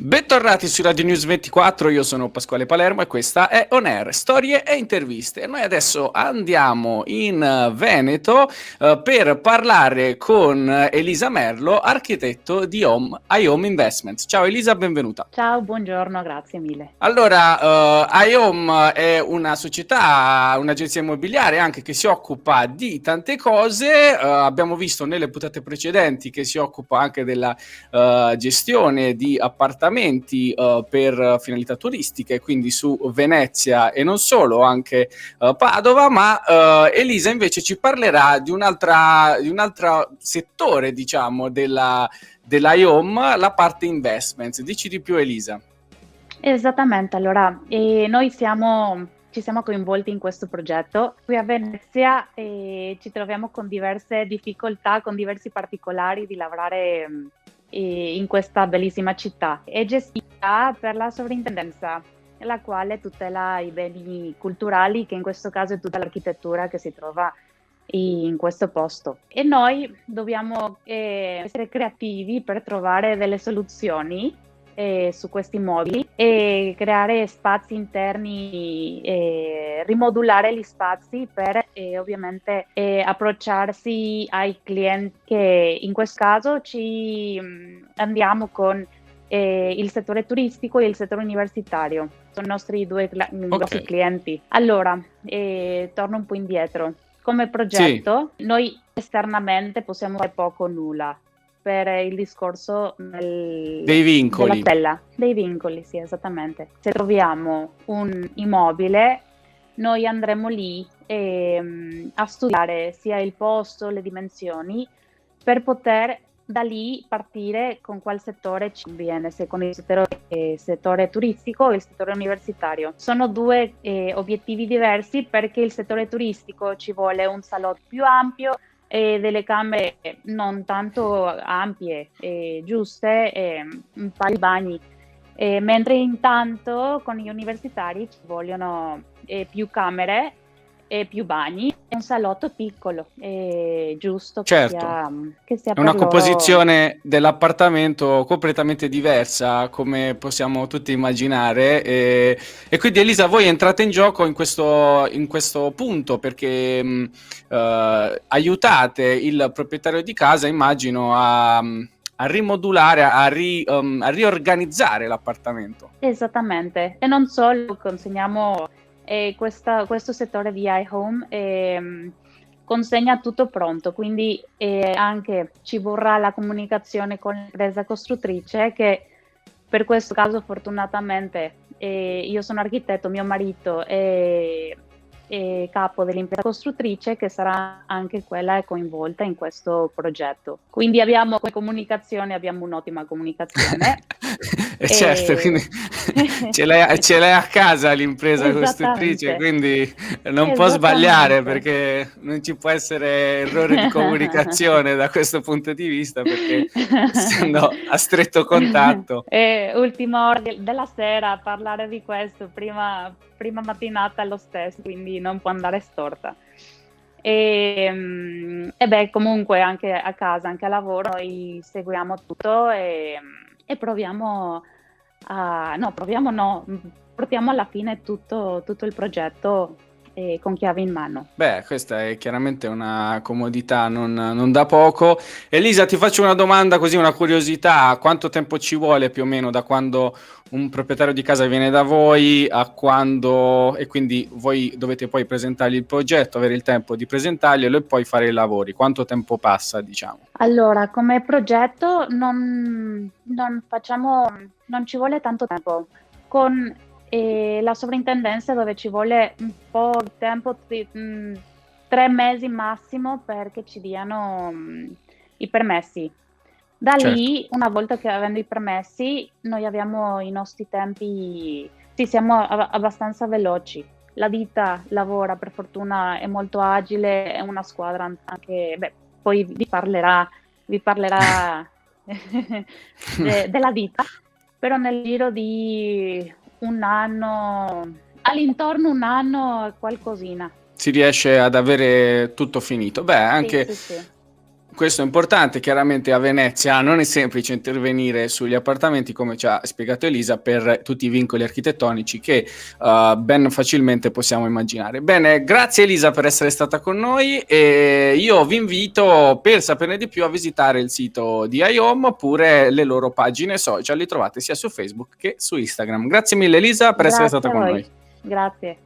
Bentornati su Radio News 24, io sono Pasquale Palermo e questa è On Air, storie e interviste. E noi adesso andiamo in Veneto per parlare con Elisa Merlo, architetto di iHome Investments. Ciao Elisa, benvenuta. Ciao, buongiorno, grazie mille. Allora, iHome è una società, un'agenzia immobiliare anche che si occupa di tante cose. Abbiamo visto nelle puntate precedenti che si occupa anche della gestione di appartamenti per finalità turistiche, quindi su Venezia e non solo, anche Padova. Ma Elisa invece ci parlerà di un altro settore, diciamo, dell'iHome, la parte investments. Dici di più, Elisa. Esattamente, allora, noi ci siamo coinvolti in questo progetto. Qui a Venezia ci troviamo con diverse difficoltà, con diversi particolari di lavorare in questa bellissima città. È gestita per la sovrintendenza, la quale tutela i beni culturali, che in questo caso è tutta l'architettura che si trova in questo posto. E noi dobbiamo essere creativi per trovare delle soluzioni su questi immobili e creare spazi interni, rimodulare gli spazi per ovviamente approcciarsi ai clienti, che in questo caso andiamo con il settore turistico e il settore universitario. Sono i nostri due grossi clienti. Allora, torno un po' indietro. Come progetto, noi esternamente possiamo fare poco o nulla per il discorso dei vincoli. Dei vincoli, sì, esattamente. Se troviamo un immobile, noi andremo lì a studiare sia il posto, le dimensioni, per poter da lì partire con qual settore ci conviene, se con il settore turistico o il settore universitario. Sono due obiettivi diversi, perché il settore turistico ci vuole un salotto più ampio e delle camere non tanto ampie, giuste, un paio di bagni, mentre intanto con gli universitari ci vogliono più camere e più bagni e un salotto piccolo, giusto, certo, che sia è una per composizione dell'appartamento completamente diversa, come possiamo tutti immaginare, e quindi Elisa, voi entrate in gioco in questo punto perché aiutate il proprietario di casa, immagino, a rimodulare, a riorganizzare l'appartamento. Esattamente, e non solo, consegniamo questo settore di iHome consegna tutto pronto, quindi anche ci vorrà la comunicazione con l'impresa costruttrice, che per questo caso fortunatamente io sono architetto, mio marito è capo dell'impresa costruttrice, che sarà anche quella coinvolta in questo progetto. Quindi abbiamo un'ottima comunicazione. Certo, quindi ce l'hai a casa l'impresa costruttrice, quindi non può sbagliare, perché non ci può essere errore di comunicazione da questo punto di vista, perché essendo a stretto contatto. Ultima ora della sera a parlare di questo, prima mattinata lo stesso, quindi non può andare storta. E beh, comunque anche a casa, anche a lavoro, noi seguiamo tutto e portiamo alla fine tutto il progetto con chiave in mano. Beh, questa è chiaramente una comodità non da poco. Elisa, ti faccio una domanda, così, una curiosità: quanto tempo ci vuole più o meno da quando un proprietario di casa viene da voi a quando, e quindi voi dovete poi presentargli il progetto, avere il tempo di presentarglielo e poi fare i lavori? Quanto tempo passa, diciamo? Allora, come progetto non ci vuole tanto tempo. Con la sovrintendenza, dove ci vuole un po' di tempo, 3 mesi massimo, perché ci diano i permessi. Da lì, una volta che avendo i permessi, noi abbiamo i nostri tempi, sì, siamo abbastanza veloci. La ditta lavora, per fortuna, è molto agile, è una squadra anche, poi vi parlerà della ditta, però nel giro di un anno, all'intorno un anno, qualcosina. Si riesce ad avere tutto finito. Beh, anche sì. Questo è importante, chiaramente a Venezia non è semplice intervenire sugli appartamenti, come ci ha spiegato Elisa, per tutti i vincoli architettonici che ben facilmente possiamo immaginare. Bene, grazie Elisa per essere stata con noi, e io vi invito, per saperne di più, a visitare il sito di iHome oppure le loro pagine social, li trovate sia su Facebook che su Instagram. Grazie mille Elisa per essere Grazie stata a con voi. noi. Grazie.